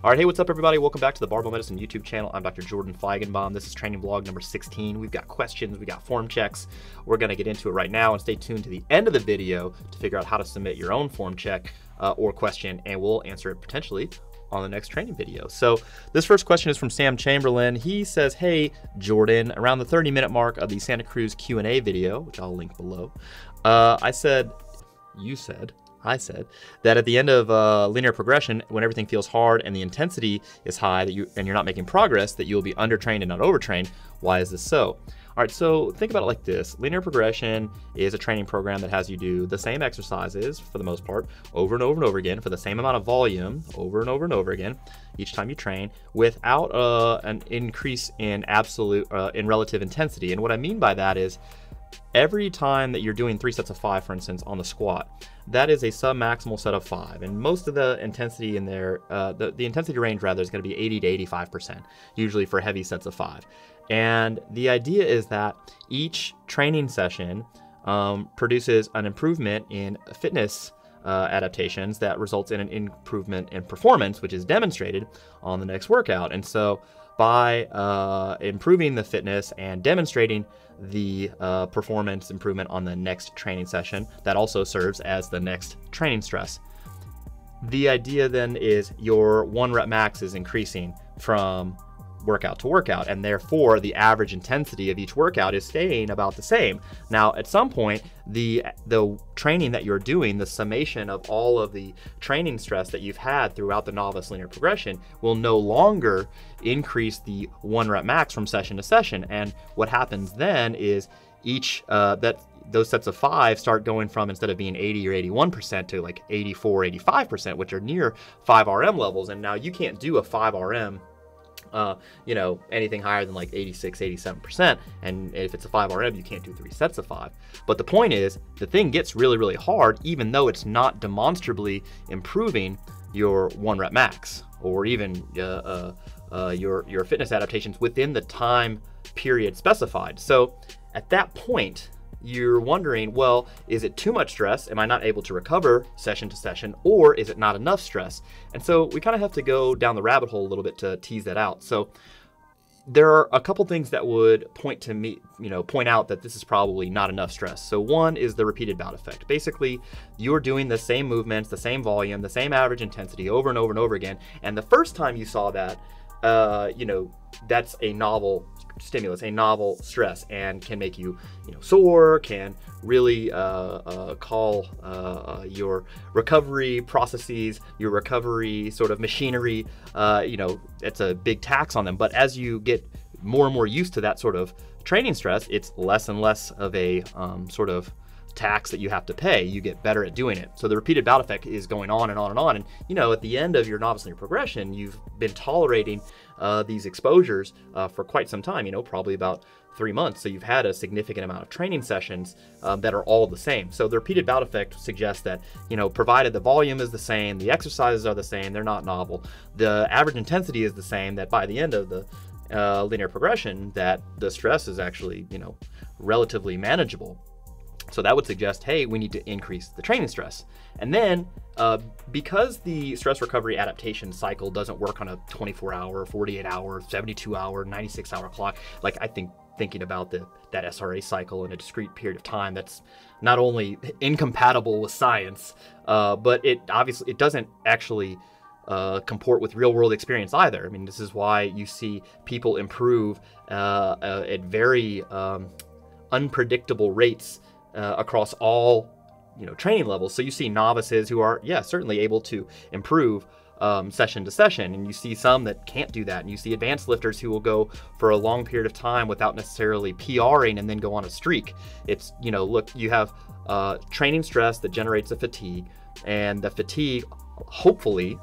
All right, hey, what's up, everybody? Welcome back to the Barbell Medicine YouTube channel. I'm Dr. Jordan Feigenbaum. This is training vlog number 16. We've got questions, we got form checks. We're going to get into it right now, and stay tuned to the end of the video to figure out how to submit your own form check or question, and we'll answer it potentially on the next training video. So this first question is from Sam Chamberlain. He says, hey, Jordan, around the 30-minute mark of the Santa Cruz Q&A video, which I'll link below, I said that at the end of linear progression, when everything feels hard and the intensity is high and you're not making progress, that you'll be undertrained and not overtrained. Why is this so? All right, so think about it like this. Linear progression is a training program that has you do the same exercises, for the most part, over and over and over again, for the same amount of volume, over and over and over again, each time you train, without an increase in relative intensity. And what I mean by that is, every time that you're doing 3 sets of 5, for instance, on the squat, that is a sub-maximal set of 5. And most of the intensity in there, the intensity range rather, is going to be 80 to 85%, usually for heavy sets of 5. And the idea is that each training session produces an improvement in fitness adaptations that results in an improvement in performance, which is demonstrated on the next workout. And so by improving the fitness and demonstrating the performance improvement on the next training session, that also serves as the next training stress. The idea then is your 1 rep max is increasing from workout to workout, and therefore the average intensity of each workout is staying about the same. Now, at some point, the training that you're doing, the summation of all of the training stress that you've had throughout the novice linear progression, will no longer increase the 1 rep max from session to session. And what happens then is those sets of 5 start going from, instead of being 80 or 81% to like 84, 85%, which are near 5 RM levels. And now you can't do a 5 RM anything higher than like 86, 87%. And if it's a 5 RM, you can't do 3 sets of 5. But the point is, the thing gets really, really hard, even though it's not demonstrably improving your 1 rep max, or even your fitness adaptations within the time period specified. So at that point, you're wondering, well, is it too much stress? Am I not able to recover session to session, or is it not enough stress? And so we kind of have to go down the rabbit hole a little bit to tease that out. So there are a couple things that would point out that this is probably not enough stress. So one is the repeated bout effect. Basically, you're doing the same movements, the same volume, the same average intensity over and over and over again. And the first time you saw that, that's a novel stimulus, a novel stress, and can make you, sore, can really call your recovery processes, your recovery sort of machinery, it's a big tax on them. But as you get more and more used to that sort of training stress, it's less and less of a sort of tax that you have to pay. You get better at doing it. So the repeated bout effect is going on and on and on. And at the end of your novice linear progression, you've been tolerating these exposures for quite some time, probably about 3 months. So you've had a significant amount of training sessions that are all the same. So the repeated bout effect suggests that, provided the volume is the same, the exercises are the same, they're not novel, the average intensity is the same, that by the end of the linear progression, that the stress is actually, relatively manageable. So that would suggest, hey, we need to increase the training stress. And then because the stress recovery adaptation cycle doesn't work on a 24-hour, 48-hour, 72-hour, 96-hour clock, like thinking about that SRA cycle in a discrete period of time, that's not only incompatible with science, but it doesn't actually comport with real-world experience either. I mean, this is why you see people improve at very unpredictable rates across all training levels. So you see novices who are certainly able to improve session to session, and you see some that can't do that, and you see advanced lifters who will go for a long period of time without necessarily PRing and then go on a streak. It's look, you have training stress that generates a fatigue, and the fatigue hopefully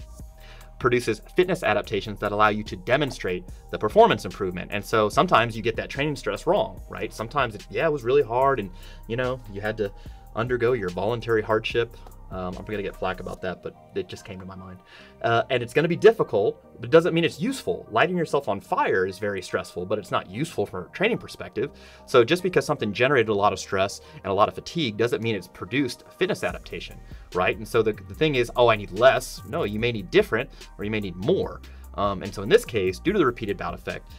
produces fitness adaptations that allow you to demonstrate the performance improvement. And so sometimes you get that training stress wrong, right? Sometimes it was really hard, and you had to undergo your voluntary hardship I'm gonna get flack about that, but it just came to my mind. And it's gonna be difficult, but it doesn't mean it's useful. Lighting yourself on fire is very stressful, but it's not useful from a training perspective. So just because something generated a lot of stress and a lot of fatigue doesn't mean it's produced a fitness adaptation, right? And so the thing is, oh, I need less. No, you may need different, or you may need more. And so in this case, due to the repeated bout effect,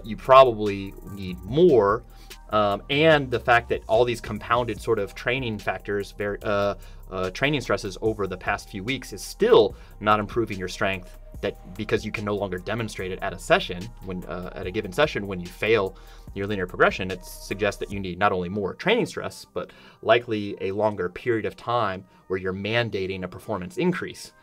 you probably need more. And the fact that all these compounded sort of training factors, training stresses over the past few weeks is still not improving your strength, because you can no longer demonstrate it at a session, at a given session when you fail your linear progression. It suggests that you need not only more training stress, but likely a longer period of time where you're mandating a performance increase.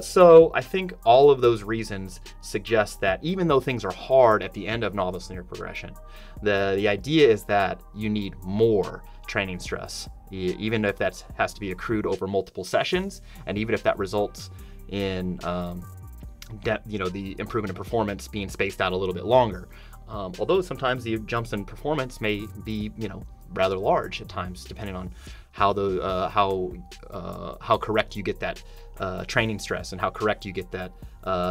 So I think all of those reasons suggest that even though things are hard at the end of novice linear progression, the idea is that you need more training stress, even if that has to be accrued over multiple sessions, and even if that results in the improvement in performance being spaced out a little bit longer. Although sometimes the jumps in performance may be rather large at times, depending on how correct you get that training stress and how correct you get that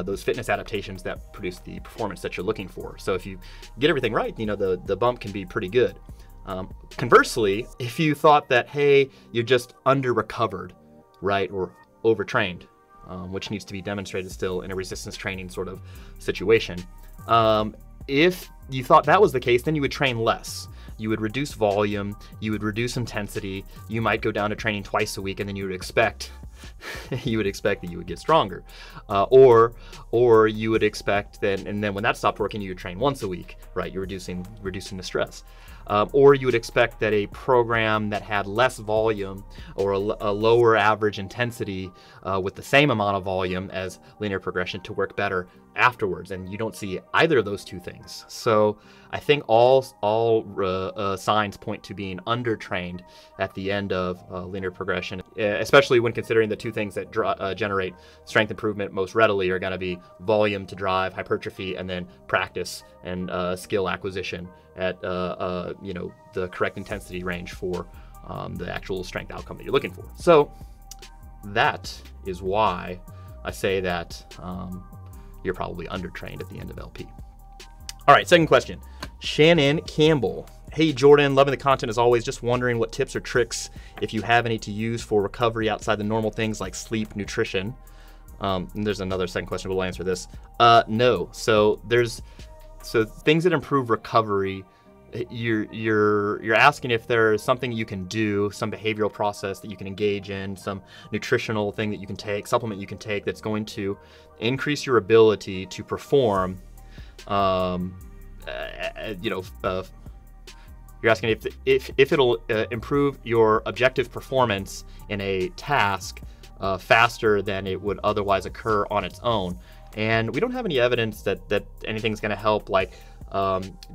those fitness adaptations that produce the performance that you're looking for. So if you get everything right, the bump can be pretty good. Conversely, if you thought that, hey, you're just under-recovered, right, or overtrained, which needs to be demonstrated still in a resistance training sort of situation, if you thought that was the case, then you would train less. You would reduce volume, you would reduce intensity, you might go down to training twice a week, and then you would expect that you would get stronger. Or you would expect that, and then when that stopped working, you would train once a week, right? You're reducing the stress. Or you would expect that a program that had less volume or a lower average intensity with the same amount of volume as linear progression to work better afterwards, and you don't see either of those two things. So I think all signs point to being undertrained at the end of linear progression, especially when considering the two things that generate strength improvement most readily are going to be volume to drive hypertrophy, and then practice and skill acquisition at the correct intensity range for the actual strength outcome that you're looking for. So that is why I say that you're probably undertrained at the end of LP. All right, second question. Shannon Campbell. Hey Jordan, loving the content as always. Just wondering what tips or tricks, if you have any, to use for recovery outside the normal things like sleep, nutrition. And there's another second question, but we'll answer this. No. So things that improve recovery, you're asking if there's something you can do, some behavioral process that you can engage in, some nutritional thing that you can take, supplement you can take that's going to increase your ability to perform. You're asking if it'll improve your objective performance in a task faster than it would otherwise occur on its own. And we don't have any evidence that anything's going to help, like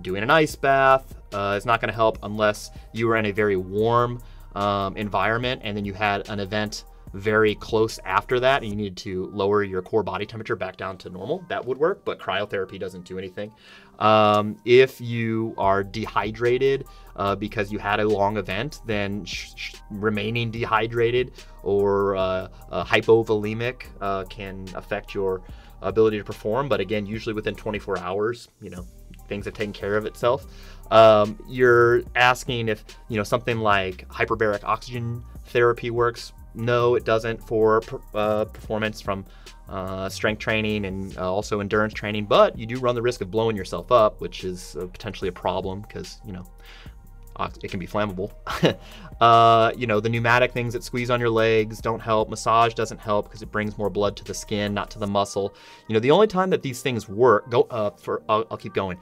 doing an ice bath is not going to help unless you were in a very warm environment and then you had an event very close after that and you needed to lower your core body temperature back down to normal. That would work, but cryotherapy doesn't do anything. If you are dehydrated because you had a long event, then remaining dehydrated or hypovolemic can affect your ability to perform, but again, usually within 24 hours, things have taken care of itself. You're asking if, something like hyperbaric oxygen therapy works. No, it doesn't for performance from strength training and also endurance training, but you do run the risk of blowing yourself up, which is potentially a problem because, it can be flammable. The pneumatic things that squeeze on your legs don't help. Massage doesn't help because it brings more blood to the skin, not to the muscle. The only time that these things work, I'll keep going.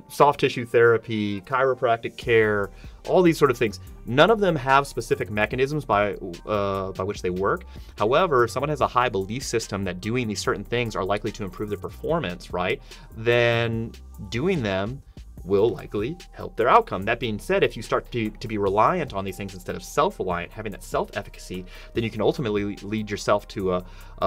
Soft tissue therapy, chiropractic care, all these sort of things. None of them have specific mechanisms by which they work. However, if someone has a high belief system that doing these certain things are likely to improve their performance, right? Then doing them will likely help their outcome. That being said, if you start to be reliant on these things instead of self-reliant, having that self-efficacy, then you can ultimately lead yourself to a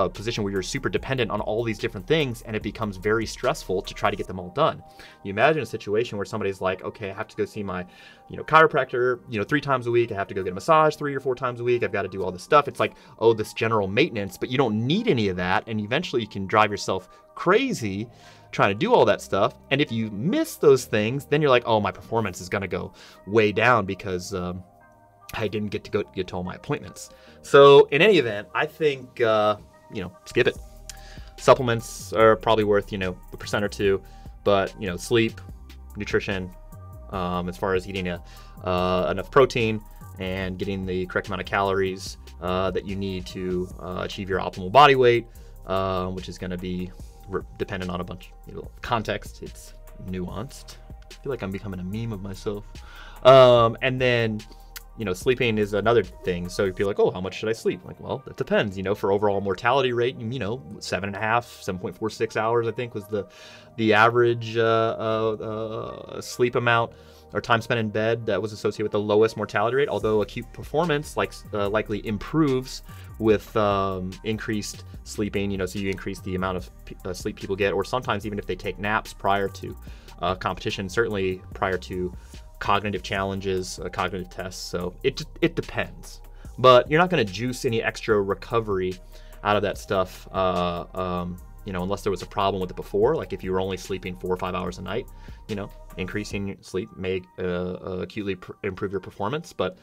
position where you're super dependent on all these different things, and it becomes very stressful to try to get them all done. You imagine a situation where somebody's like, okay, I have to go see my chiropractor 3 times a week, I have to go get a massage 3 or 4 times a week, I've got to do all this stuff. It's like, oh, this general maintenance, but you don't need any of that, and eventually you can drive yourself crazy trying to do all that stuff. And if you miss those things, then you're like, oh, my performance is going to go way down because I didn't get to all my appointments. So in any event, I think skip it. Supplements are probably worth a % or 2, but sleep, nutrition, as far as eating enough protein and getting the correct amount of calories that you need to achieve your optimal body weight, which is going to be dependent on a bunch of context. It's nuanced. I feel like I'm becoming a meme of myself. And then sleeping is another thing. So you'd be like, oh, how much should I sleep? Like, well, it depends. For overall mortality rate, 7.46 hours, I think, was the average sleep amount or time spent in bed that was associated with the lowest mortality rate. Although acute performance likely improves with increased sleeping. So you increase the amount of sleep people get, or sometimes even if they take naps prior to competition, certainly prior to cognitive challenges, cognitive tests. So it depends, but you're not going to juice any extra recovery out of that stuff, unless there was a problem with it before. Like if you were only sleeping 4 or 5 hours a night, increasing your sleep may acutely improve your performance, but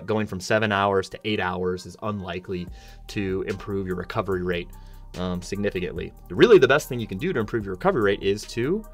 going from 7 hours to 8 hours is unlikely to improve your recovery rate significantly. Really, the best thing you can do to improve your recovery rate is to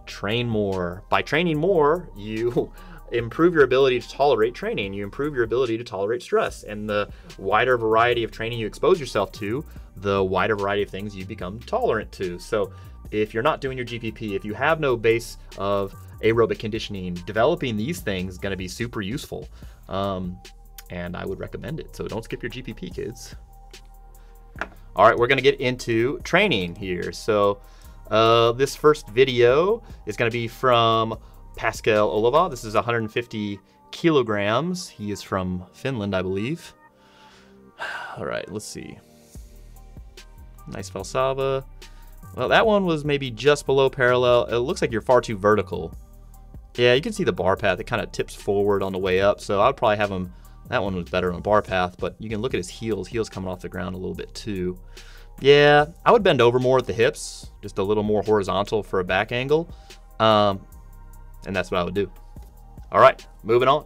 train more. By training more, you improve your ability to tolerate training. You improve your ability to tolerate stress. And the wider variety of training you expose yourself to, the wider variety of things you become tolerant to. So if you're not doing your GPP, if you have no base of aerobic conditioning, developing these things is going to be super useful. And I would recommend it. So don't skip your GPP, kids. All right, we're going to get into training here. So this first video is going to be from Pascal Olava. This is 150 kilograms. He is from Finland, I believe. All right, let's see. Nice Valsalva. Well, that one was maybe just below parallel. It looks like you're far too vertical. Yeah, you can see the bar path. It kind of tips forward on the way up. So I would probably have him, that one was better on bar path, but you can look at his heels. Heels coming off the ground a little bit too. Yeah, I would bend over more at the hips, just a little more horizontal for a back angle. And that's what I would do. All right, moving on.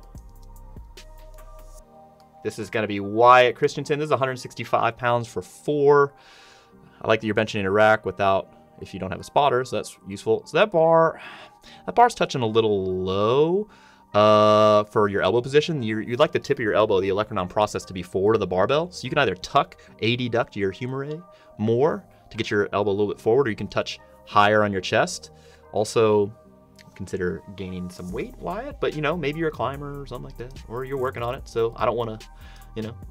This is going to be Wyatt Christensen. This is 165 pounds for 4. I like that you're benching in a rack without, if you don't have a spotter, so that's useful. So that bar's touching a little low for your elbow position. You'd like the tip of your elbow, the olecranon process, to be forward of the barbell. So you can either tuck, adduct your humerus more to get your elbow a little bit forward, or you can touch higher on your chest. Also, consider gaining some weight, Wyatt, but maybe you're a climber or something like that, or you're working on it. So I don't want to,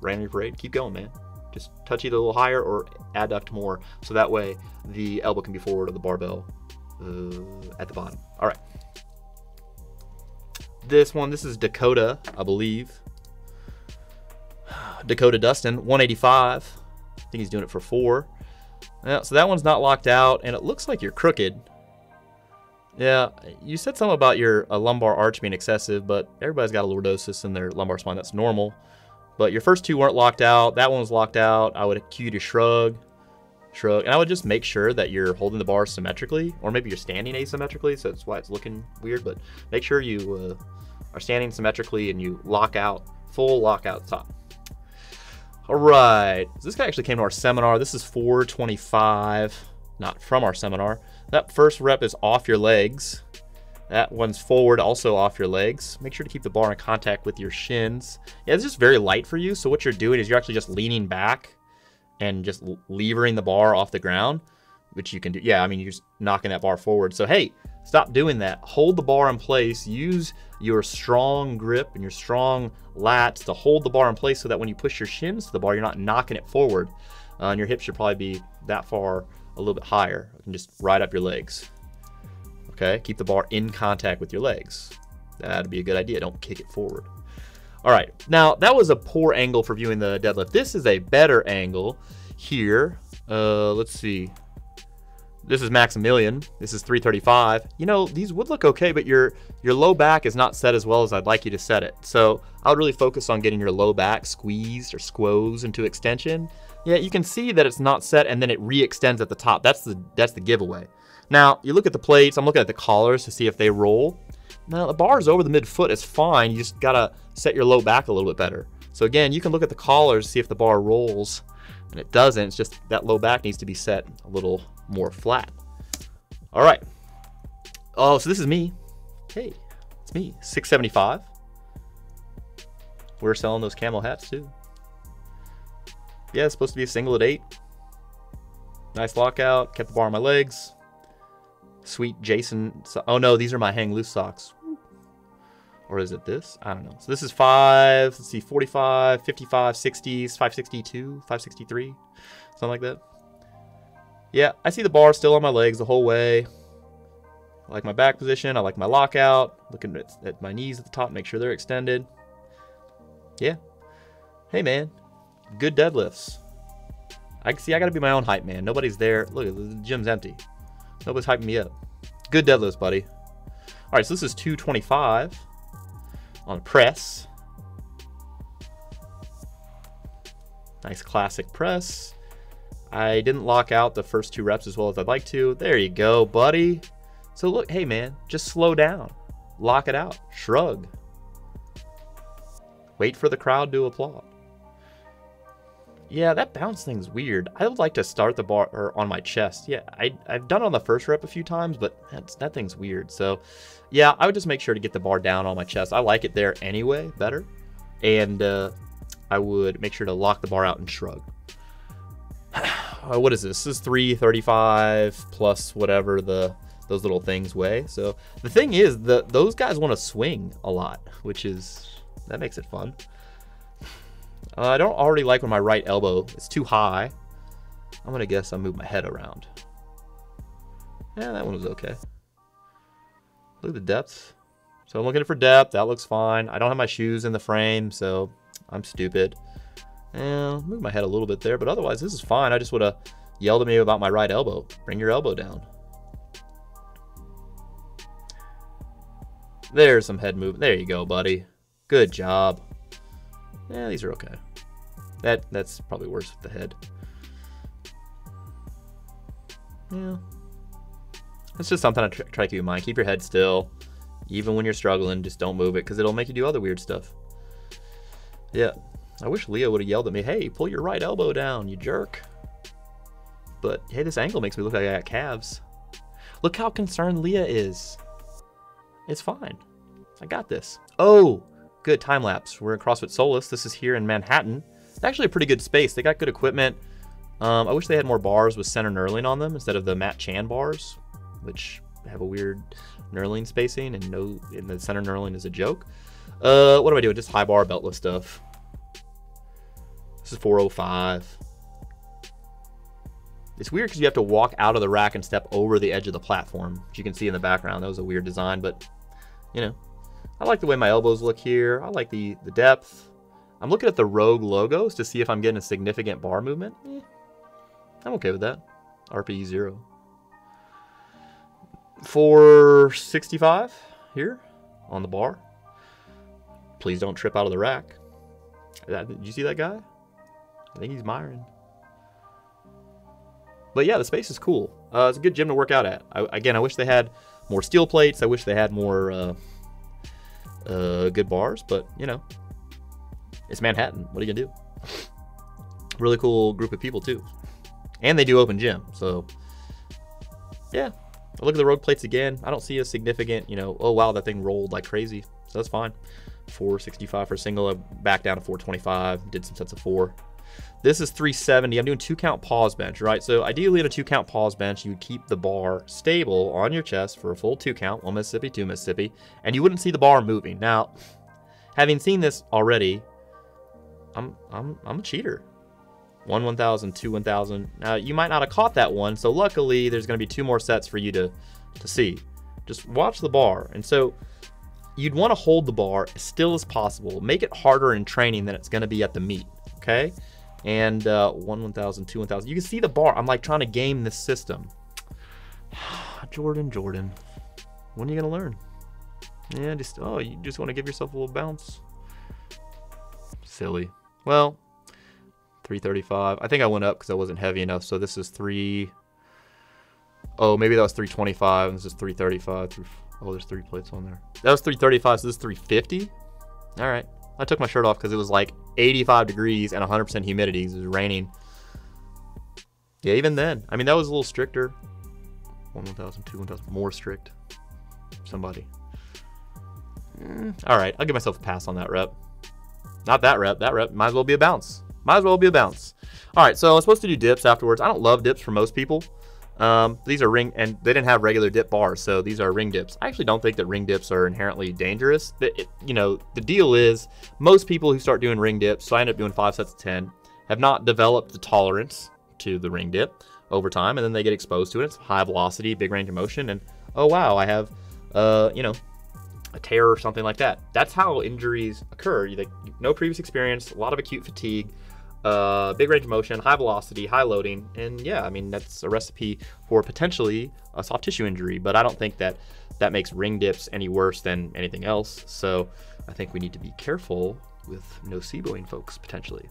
rain on your parade. Keep going, man. Just touch either a little higher or adduct more, so that way the elbow can be forward of the barbell at the bottom. All right. This is Dakota, I believe. Dakota Dustin, 185. I think he's doing it for 4. Yeah, so that one's not locked out, and it looks like you're crooked. Yeah, you said something about your lumbar arch being excessive, but everybody's got a lordosis in their lumbar spine. That's normal. But your first 2 weren't locked out. That one was locked out. I would cue you to shrug, and I would just make sure that you're holding the bar symmetrically, or maybe you're standing asymmetrically, so that's why it's looking weird. But make sure you are standing symmetrically and you lock out, full lockout top. All right, so this guy actually came to our seminar. This is 425, not from our seminar. That first rep is off your legs. That one's forward, also off your legs. Make sure to keep the bar in contact with your shins. Yeah, it's just very light for you. So what you're doing is you're actually just leaning back and just levering the bar off the ground, which you can do. Yeah, I mean, you're just knocking that bar forward. So hey, stop doing that. Hold the bar in place. Use your strong grip and your strong lats to hold the bar in place so that when you push your shins to the bar, you're not knocking it forward. And your hips should probably be that far, a little bit higher. You can just ride up your legs. Okay, keep the bar in contact with your legs. That'd be a good idea. Don't kick it forward. All right, now that was a poor angle for viewing the deadlift. This is a better angle here. Let's see. This is Maximilian. This is 335. You know, these would look okay, but your low back is not set as well as I'd like you to set it. So I would really focus on getting your low back squeezed or squoze into extension. Yeah, you can see that it's not set and then it re-extends at the top. That's the giveaway. Now, you look at the plates. I'm looking at the collars to see if they roll. Now, the bars over the midfoot is fine. You just gotta set your low back a little bit better. So again, you can look at the collars, see if the bar rolls, and it doesn't. It's just that low back needs to be set a little more flat. All right. Oh, so this is me. Hey, it's me. 675. We're selling those camo hats too. Yeah, it's supposed to be a single at 8. Nice lockout. Kept the bar on my legs. Sweet Jason. Oh no, these are my hang loose socks. Or is it this? I don't know. So this is 5, let's see, 45, 55, 60s, 562, 563, something like that. Yeah, I see the bar still on my legs the whole way. I like my back position. I like my lockout. Looking at my knees at the top, make sure they're extended. Yeah. Hey, man. Good deadlifts. I gotta be my own hype man. Nobody's there. Look, the gym's empty. Nobody's hyping me up. Good deadlifts, buddy. All right, so this is 225 on press. Nice classic press. I didn't lock out the first 2 reps as well as I'd like to. There you go, buddy. So look, hey man, just slow down. Lock it out. Shrug. Wait for the crowd to applaud. Yeah, that bounce thing's weird. I would like to start the bar on my chest. Yeah, I've done it on the first rep a few times, but that thing's weird. So yeah, I would just make sure to get the bar down on my chest. I like it there anyway, better. And I would make sure to lock the bar out and shrug. What is this? This is 335 plus whatever those little things weigh. So the thing is, those guys want to swing a lot, that makes it fun. I don't already like when my right elbow is too high. I'm gonna guess I'll move my head around. Yeah, that one was okay. Look at the depth. So I'm looking for depth. That looks fine. I don't have my shoes in the frame, so I'm stupid. And move my head a little bit there, but otherwise this is fine. I just would have yelled at me about my right elbow. Bring your elbow down. There's some head movement. There you go, buddy. Good job. Yeah, these are okay. That's probably worse with the head. Yeah. It's just something I try to keep in mind. Keep your head still. Even when you're struggling, just don't move it because it'll make you do other weird stuff. Yeah. I wish Leah would have yelled at me, hey, pull your right elbow down, you jerk. But, hey, this angle makes me look like I got calves. Look how concerned Leah is. It's fine. I got this. Oh, good time lapse. We're in CrossFit Solus. This is here in Manhattan. It's actually a pretty good space. They got good equipment. I wish they had more bars with center knurling on them instead of the Matt Chan bars, which have a weird knurling spacing and the center knurling is a joke. What do I do? Just high bar beltless stuff. This is 405. It's weird because you have to walk out of the rack and step over the edge of the platform, which you can see in the background. That was a weird design, but you know, I like the way my elbows look here. I like the depth. I'm looking at the Rogue logos to see if I'm getting a significant bar movement. I'm okay with that. RPE 0. 465 here on the bar. Please don't trip out of the rack. Did you see that guy? I think he's Myron. But yeah, the space is cool. It's a good gym to work out at. Again, I wish they had more steel plates. I wish they had more good bars, but you know, it's Manhattan. What are you gonna do? Really cool group of people too. And they do open gym, so yeah. I look at the Rogue plates again. I don't see a significant, you know, oh wow, that thing rolled like crazy. So that's fine. 465 for a single. I back down to 425. Did some sets of 4. This is 370. I'm doing 2-count pause bench, right? So ideally in a 2-count pause bench, you would keep the bar stable on your chest for a full 2-count, 1 Mississippi, 2 Mississippi, and you wouldn't see the bar moving. Now, having seen this already, I'm a cheater. 1 1000, 2 1000. Now you might not have caught that one, so luckily there's going to be 2 more sets for you to see. Just watch the bar. And so you'd want to hold the bar as still as possible. Make it harder in training than it's going to be at the meet, okay? And 1,000, 2,000. You can see the bar. I'm like trying to game this system. Jordan, when are you going to learn? Yeah, you just want to give yourself a little bounce. Silly. Well, 335. I think I went up because I wasn't heavy enough. So this is 3. Oh, maybe that was 325. And this is 335. Oh, there's 3 plates on there. That was 335. So this is 350. All right. I took my shirt off because it was like 85 degrees and 100% humidity. It was raining. Yeah, even then. I mean, that was a little stricter. 1,000, 2,000. More strict. Somebody. All right. I'll give myself a pass on that rep. Not that rep. That rep might as well be a bounce. Might as well be a bounce. All right. So I'm supposed to do dips afterwards. I don't love dips for most people. These are ring, and they didn't have regular dip bars, so these are ring dips. I actually don't think that ring dips are inherently dangerous. The deal is most people who start doing ring dips, so I end up doing 5 sets of 10, have not developed the tolerance to the ring dip over time, and then they get exposed to it. It's high velocity, big range of motion, and oh wow, I have, a tear or something like that. That's how injuries occur. No previous experience, a lot of acute fatigue. Big range of motion, high velocity, high loading, and yeah, I mean, that's a recipe for potentially a soft tissue injury, but I don't think that makes ring dips any worse than anything else. So I think we need to be careful with noceboing folks potentially.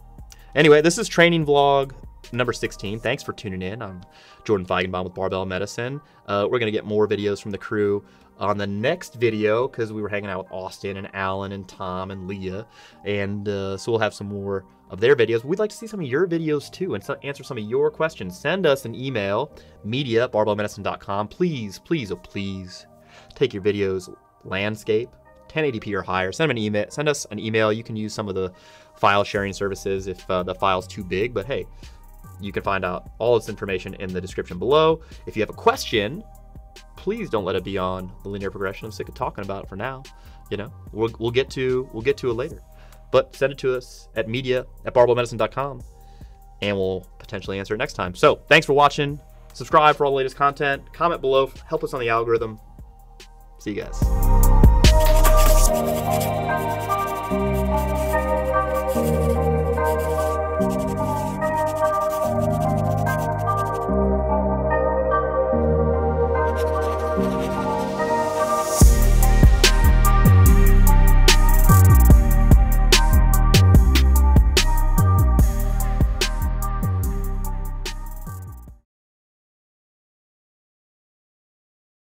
Anyway, this is training vlog number 16. Thanks for tuning in. I'm Jordan Feigenbaum with Barbell Medicine. We're gonna get more videos from the crew on the next video because we were hanging out with Austin and Alan and Tom and Leah, and so we'll have some more of their videos. We'd like to see some of your videos too and answer some of your questions. Send us an email, media@barbellmedicine.com. Please, please, oh please, take your videos landscape, 1080p or higher. Send us an email. You can use some of the file sharing services if the file's too big, but hey, you can find out all this information in the description below. If you have a question, please don't let it be on the linear progression. I'm sick of talking about it for now. We'll get to it later. But send it to us at media@barbellmedicine.com, and we'll potentially answer it next time. So thanks for watching. Subscribe for all the latest content. Comment below. Help us on the algorithm. See you guys.